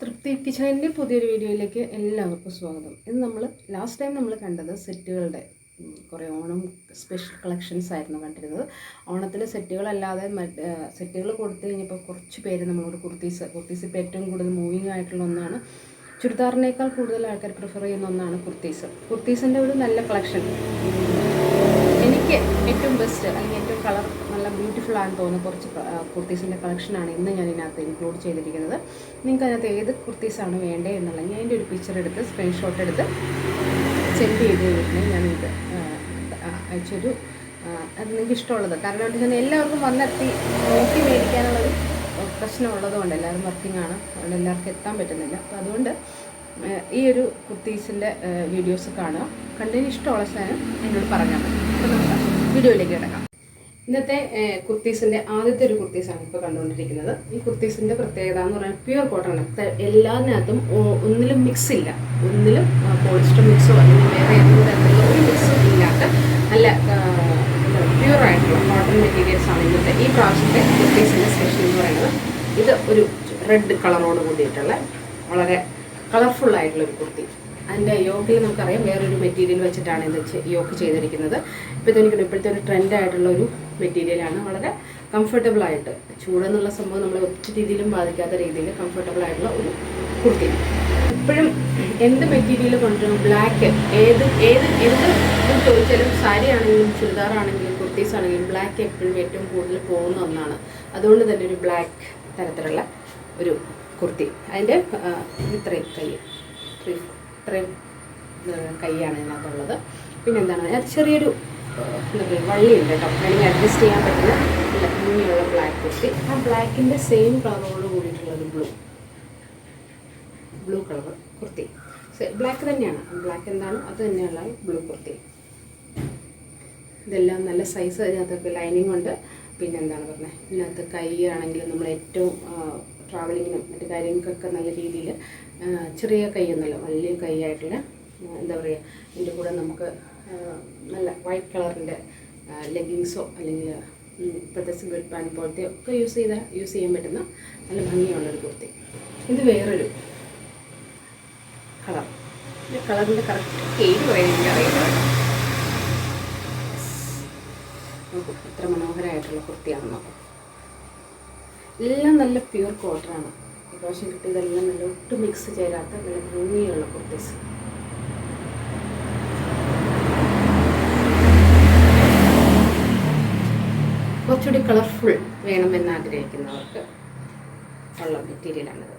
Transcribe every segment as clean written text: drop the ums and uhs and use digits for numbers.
തൃപ്തി കിച്ചണിൻ്റെ പുതിയൊരു വീഡിയോയിലേക്ക് എല്ലാവർക്കും സ്വാഗതം. ഇന്ന് നമ്മൾ ലാസ്റ്റ് ടൈം നമ്മൾ കണ്ടത് സെറ്റുകളുടെ കുറേ ഓണം സ്പെഷ്യൽ കളക്ഷൻസ് ആയിരുന്നു കണ്ടിരുന്നത്. ഓണത്തിൻ്റെ സെറ്റുകളല്ലാതെ സെറ്റുകൾ കൊടുത്തു കഴിഞ്ഞപ്പോൾ കുറച്ച് പേര് നമ്മളോട് കുർത്തീസ് ഇപ്പോൾ ഏറ്റവും കൂടുതൽ മൂവിങ് ആയിട്ടുള്ള ഒന്നാണ്. ചുരിദാറിനേക്കാൾ കൂടുതൽ ആൾക്കാർ പ്രിഫർ ചെയ്യുന്ന ഒന്നാണ് കുർത്തീസിൻ്റെ ഒരു നല്ല കളക്ഷൻ. എനിക്ക് ഏറ്റവും ബെസ്റ്റ് അല്ലെങ്കിൽ ഏറ്റവും കളർ നല്ല ബ്യൂട്ടിഫുൾ ആണെന്ന് തോന്നുന്ന കുറച്ച് കുർത്തീസിൻ്റെ കളക്ഷനാണ് ഇന്ന് ഞാൻ ഇതിനകത്ത് ഇൻക്ലൂഡ് ചെയ്തിരിക്കുന്നത്. നിങ്ങൾക്ക് അതിനകത്ത് ഏത് കുർത്തീസാണ് വേണ്ടത് എന്നുള്ളത് ഞാൻ അതിൻ്റെ ഒരു പിക്ചർ എടുത്ത് സ്ക്രീൻഷോട്ട് എടുത്ത് സെൻഡ് ചെയ്ത് കഴിഞ്ഞിട്ടുണ്ടെങ്കിൽ ഞാനിത് അയച്ചൊരു അത് നിങ്ങൾക്ക് ഇഷ്ടമുള്ളത്. കാരണം എന്താ വെച്ചാൽ എല്ലാവർക്കും വന്നെത്തി നോക്കി മേടിക്കാനുള്ളൊരു പ്രശ്നമുള്ളതുകൊണ്ട് എല്ലാവരും വർക്കിംഗ് ആണ്, അതുകൊണ്ട് എല്ലാവർക്കും എത്താൻ പറ്റുന്നില്ല. അപ്പോൾ അതുകൊണ്ട് ഈ ഒരു കുർത്തീസിൻ്റെ വീഡിയോസ് കാണുക. കണ്ടതിന് ഇഷ്ടമുള്ള സാധനം എന്നോട് പറഞ്ഞാൽ മതി. അപ്പോൾ നമുക്ക് വീഡിയോയിലേക്ക് കിടക്കാം. ഇന്നത്തെ കുർത്തീസിൻ്റെ ആദ്യത്തെ ഒരു കുർത്തീസാണ് ഇപ്പോൾ കണ്ടുകൊണ്ടിരിക്കുന്നത്. ഈ കുർത്തീസിൻ്റെ പ്രത്യേകത എന്ന് പറഞ്ഞാൽ പ്യുവർ കോട്ടൺ ആണ്. എല്ലാത്തിനകത്തും ഒന്നിലും മിക്സ് ഇല്ല, ഒന്നിലും പോളിസ്റ്റർ മിക്സോ അല്ലെങ്കിൽ വേറെ ഏതെങ്കിലും തരത്തിലുള്ള ഒരു മിക്സും ഇല്ലാത്ത നല്ല പ്യുവർ ആയിട്ടുള്ള കോട്ടൺ മെറ്റീരിയൽസ് ആണ് ഇന്നത്തെ ഈ പ്രാവശ്യത്തെ കുർത്തീസിൻ്റെ സ്പെഷ്യൽ എന്ന് പറയുന്നത്. ഇത് ഒരു റെഡ് കളറോട് കൂടിയിട്ടുള്ള വളരെ കളർഫുള്ളായിട്ടുള്ളൊരു കുർത്തി. അതിൻ്റെ യോക്കിൽ നമുക്കറിയാം വേറൊരു മെറ്റീരിയൽ വെച്ചിട്ടാണ് ഇത് യോക്ക് ചെയ്തിരിക്കുന്നത്. ഇപ്പോഴത്തെ ഒരു ട്രെൻഡായിട്ടുള്ള ഒരു മെറ്റീരിയലാണ്. വളരെ കംഫർട്ടബിളായിട്ട് ചൂടെന്നുള്ള സംഭവം നമ്മളെ ഒറ്റ രീതിയിലും ബാധിക്കാത്ത രീതിയിൽ കംഫർട്ടബിളായിട്ടുള്ള ഒരു കുർത്തി. ഇപ്പോഴും എന്ത് മെറ്റീരിയൽ കൊണ്ടുവരും ബ്ലാക്ക് ഏത് ചോദിച്ചാലും സാരി ആണെങ്കിലും ചുരിദാറാണെങ്കിലും കുർത്തീസ് ആണെങ്കിലും ബ്ലാക്ക് എപ്പോഴും ഏറ്റവും കൂടുതൽ പോകുന്ന ഒന്നാണ്. അതുകൊണ്ട് തന്നെ ഒരു ബ്ലാക്ക് തരത്തിലുള്ള ഒരു കുർത്തി. അതിൻ്റെ ഇത്രയും കൈയാണ് ഇതിനകത്തുള്ളത്. പിന്നെ എന്താണ് അത് ചെറിയൊരു എന്താ പറയുക വള്ളിയുണ്ട് കേട്ടോ, അല്ലെങ്കിൽ അഡ്ജസ്റ്റ് ചെയ്യാൻ പറ്റുന്ന നല്ല ഭംഗിയുള്ള ബ്ലാക്ക് കുർത്തി. ആ ബ്ലാക്കിൻ്റെ സെയിം കളറോട് കൂടിയിട്ടുള്ളൊരു ബ്ലൂ കളർ കുർത്തി. ബ്ലാക്ക് തന്നെയാണ്, ബ്ലാക്ക് എന്താണോ അത് തന്നെയുള്ള ബ്ലൂ കുർത്തി. ഇതെല്ലാം നല്ല സൈസ്, അതിനകത്തൊക്കെ ലൈനിങ് ഉണ്ട്. പിന്നെ എന്താണ് പറഞ്ഞത്, ഇതിനകത്ത് കൈ ആണെങ്കിലും നമ്മൾ ഏറ്റവും ട്രാവലിങ്ങിനും മറ്റു കാര്യങ്ങൾക്കൊക്കെ നല്ല രീതിയിൽ ചെറിയ കൈയൊന്നുമല്ല, വലിയ കൈയായിട്ടുള്ള എന്താ പറയുക. ഇതിൻ്റെ കൂടെ നമുക്ക് നല്ല വൈറ്റ് കളറിൻ്റെ ലെഗിങ്സോ അല്ലെങ്കിൽ ഇപ്പോഴത്തെ സിംഗിൾ പാൻറ് പോലത്തെ ഒക്കെ യൂസ് ചെയ്യാൻ പറ്റുന്ന നല്ല ഭംഗിയുള്ളൊരു കുർത്തി. ഇത് വേറൊരു കളറിൻ്റെ കറക്റ്റ് പേര് പറയുന്നത് അറിയുന്നത്. എത്ര മനോഹരമായിട്ടുള്ള കുർത്തിയാണെന്നോ. എല്ലാം നല്ല പ്യുവർ കോട്ടനാണ്. പ്രാവശ്യം കിട്ടിയതെല്ലാം നല്ല ഒട്ടും മിക്സ് ചേരാത്ത നല്ല ഭംഗിയുള്ള കുർത്തീസ്. കുറച്ചുകൂടി കളർഫുൾ വേണമെന്ന് ആഗ്രഹിക്കുന്നവർക്ക് ഉള്ള മെറ്റീരിയലാണിത്.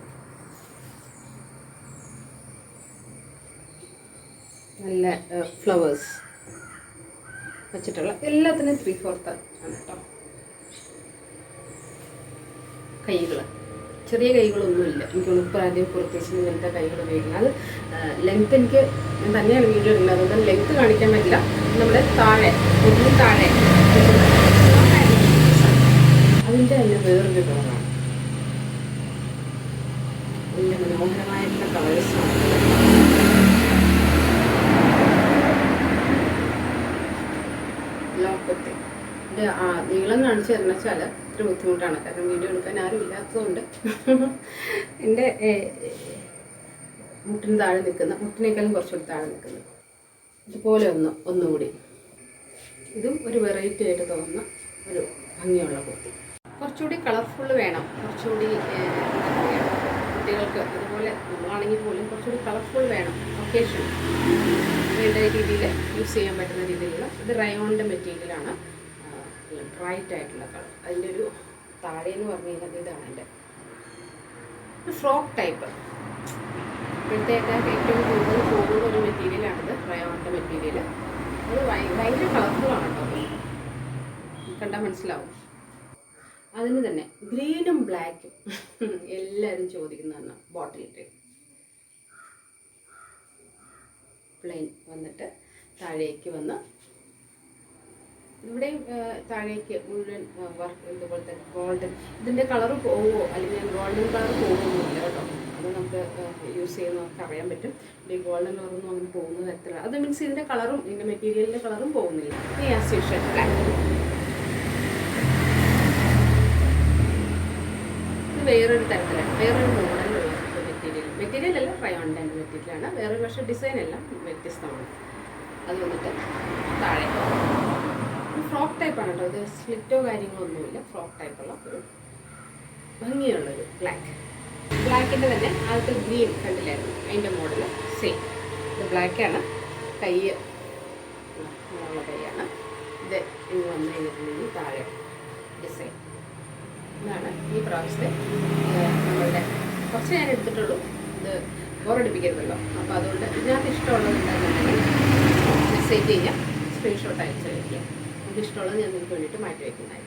നല്ല ഫ്ലവേഴ്സ് വെച്ചിട്ടുള്ള എല്ലാത്തിനും 3/4 ആണ് കേട്ടോ. കൈകൾ ചെറിയ കൈകളൊന്നുമില്ല. എനിക്ക് ഇപ്പോൾ ആദ്യം കുർത്തീസിന് ഇങ്ങനത്തെ കൈകൾ ഉപയോഗിക്കുന്നത്. അത് ലെങ്ത് എനിക്ക് ഞാൻ തന്നെയാണ് വീഡിയോ ഇടുന്നത്, അതുകൊണ്ട് ലെങ്ത് കാണിക്കാൻ പറ്റില്ല. നമ്മുടെ താഴെ അതിൻ്റെ തന്നെ വേറൊരു കളറാണ്. നല്ല മനോഹരമായിട്ടുള്ള കളേഴ്സാണ്. ലോക്കത്തെ നീളം കാണിച്ചു തരണം വെച്ചാൽ ഇത്ര ബുദ്ധിമുട്ടാണ്, കാരണം വീഡിയോ എടുക്കാൻ ആരും ഇല്ലാത്തതുകൊണ്ട്. എൻ്റെ മുട്ടിന് താഴെ നിൽക്കുന്ന, മുട്ടിനേക്കാളും കുറച്ചുകൂടി താഴെ നിൽക്കുന്ന ഇതുപോലെ ഒന്നുകൂടി ഇതും ഒരു വെറൈറ്റി ആയിട്ട് തോന്നുന്ന ഒരു ഭംഗിയുള്ള കുർത്തി. കുറച്ചുകൂടി കളർഫുൾ വേണം, കുറച്ചുകൂടി കുട്ടികൾക്ക് അതുപോലെ നമ്മളാണെങ്കിൽ പോലും കുറച്ചുകൂടി കളർഫുൾ വേണം, ഒക്കേഷൻ വേണ്ട രീതിയിൽ യൂസ് ചെയ്യാൻ പറ്റുന്ന രീതിയിലുള്ള. ഇത് റയോണിൻ്റെ മെറ്റീരിയലാണ്, ബ്രൈറ്റ് ആയിട്ടുള്ള കളർ. അതിൻ്റെ ഒരു താഴെ എന്ന് പറഞ്ഞു കഴിഞ്ഞാൽ ഇതാണ് എൻ്റെ ഒരു ഫ്രോക്ക് ടൈപ്പ്. ഇപ്പോഴത്തേക്ക് ഏറ്റവും കൂടുതൽ പോകുന്ന ഒരു മെറ്റീരിയലാണിത്, റയോണിൻ്റെ മെറ്റീരിയൽ. അത് ഭയങ്കര കളർഫുള്ളാണ് കേട്ടോ, കണ്ടാൽ മനസ്സിലാവും. അതിന് തന്നെ ഗ്രീനും ബ്ലാക്കും എല്ലാവരും ചോദിക്കുന്നതാണ്. ബോട്ടിൽ പ്ലെയിൻ വന്നിട്ട് താഴേക്ക് വന്ന് ഇവിടെയും താഴേക്ക് മുഴുവൻ വർക്ക് ഇതുപോലത്തെ ഗോൾഡൻ. ഇതിൻ്റെ കളറ് പോവുമോ അല്ലെങ്കിൽ ഗോൾഡൻ കളർ പോകുന്നില്ല കേട്ടോ, അത് നമുക്ക് യൂസ് ചെയ്യുന്നവർക്ക് അറിയാൻ പറ്റും. ഈ ഗോൾഡൻ കളറൊന്നും അങ്ങനെ പോകുന്ന തരത്തിലുള്ള അത് മീൻസ് ഇതിൻ്റെ കളറും ഇതിൻ്റെ മെറ്റീരിയലിൻ്റെ കളറും പോകുന്നില്ല. ഈ ആസ് യൂഷ്വൽ ബ്ലാക്ക്. ഇത് വേറൊരു തരത്തിലാണ്, വേറൊരു മോഡലുള്ള മെറ്റീരിയൽ. മെറ്റീരിയലല്ല, റയോണിൻ്റെ മെറ്റീരിയലാണ്. വേറൊരു പക്ഷേ ഡിസൈൻ എല്ലാം വ്യത്യസ്തമാണ്. അത് വന്നിട്ട് താഴെ ഫ്രോക്ക് ടൈപ്പാണ് കേട്ടോ. ഇത് സ്ലിറ്റോ കാര്യങ്ങളോ ഒന്നുമില്ല. ഫ്രോക്ക് ടൈപ്പുള്ള ഒരു ഭംഗിയുള്ളൊരു ബ്ലാക്കിൻ്റെ തന്നെ ആദ്യത്തെ ഗ്രീൻ കണ്ടില്ലായിരുന്നു, അതിൻ്റെ മോഡൽ സെയിം. ഇത് ബ്ലാക്കാണ്. കൈ ഉള്ള കൈയാണ് ഇത്. ഇനി വന്നു കഴിഞ്ഞിട്ടുണ്ടെങ്കിൽ താഴെ ഡിസൈൻ. ഇതാണ് ഈ പ്രാവശ്യത്തെ നമ്മളുടെ. കുറച്ച് ഞാൻ എടുത്തിട്ടുള്ളൂ, ഇത് ബോറടിപ്പിക്കരുതല്ലോ. അപ്പോൾ അതുകൊണ്ട് ഇതിനകത്ത് ഇഷ്ടമുള്ളത് എന്താണെന്നുണ്ടെങ്കിൽ മെസ്സേജ് ചെയ്യാം, സ്ക്രീൻഷോട്ട് അയച്ചു വയ്ക്കുക. ഇത് ഇഷ്ടമുള്ളത് ഞാൻ നിങ്ങൾക്ക് വേണ്ടിയിട്ട് മാറ്റി വയ്ക്കുന്നതായിരിക്കും.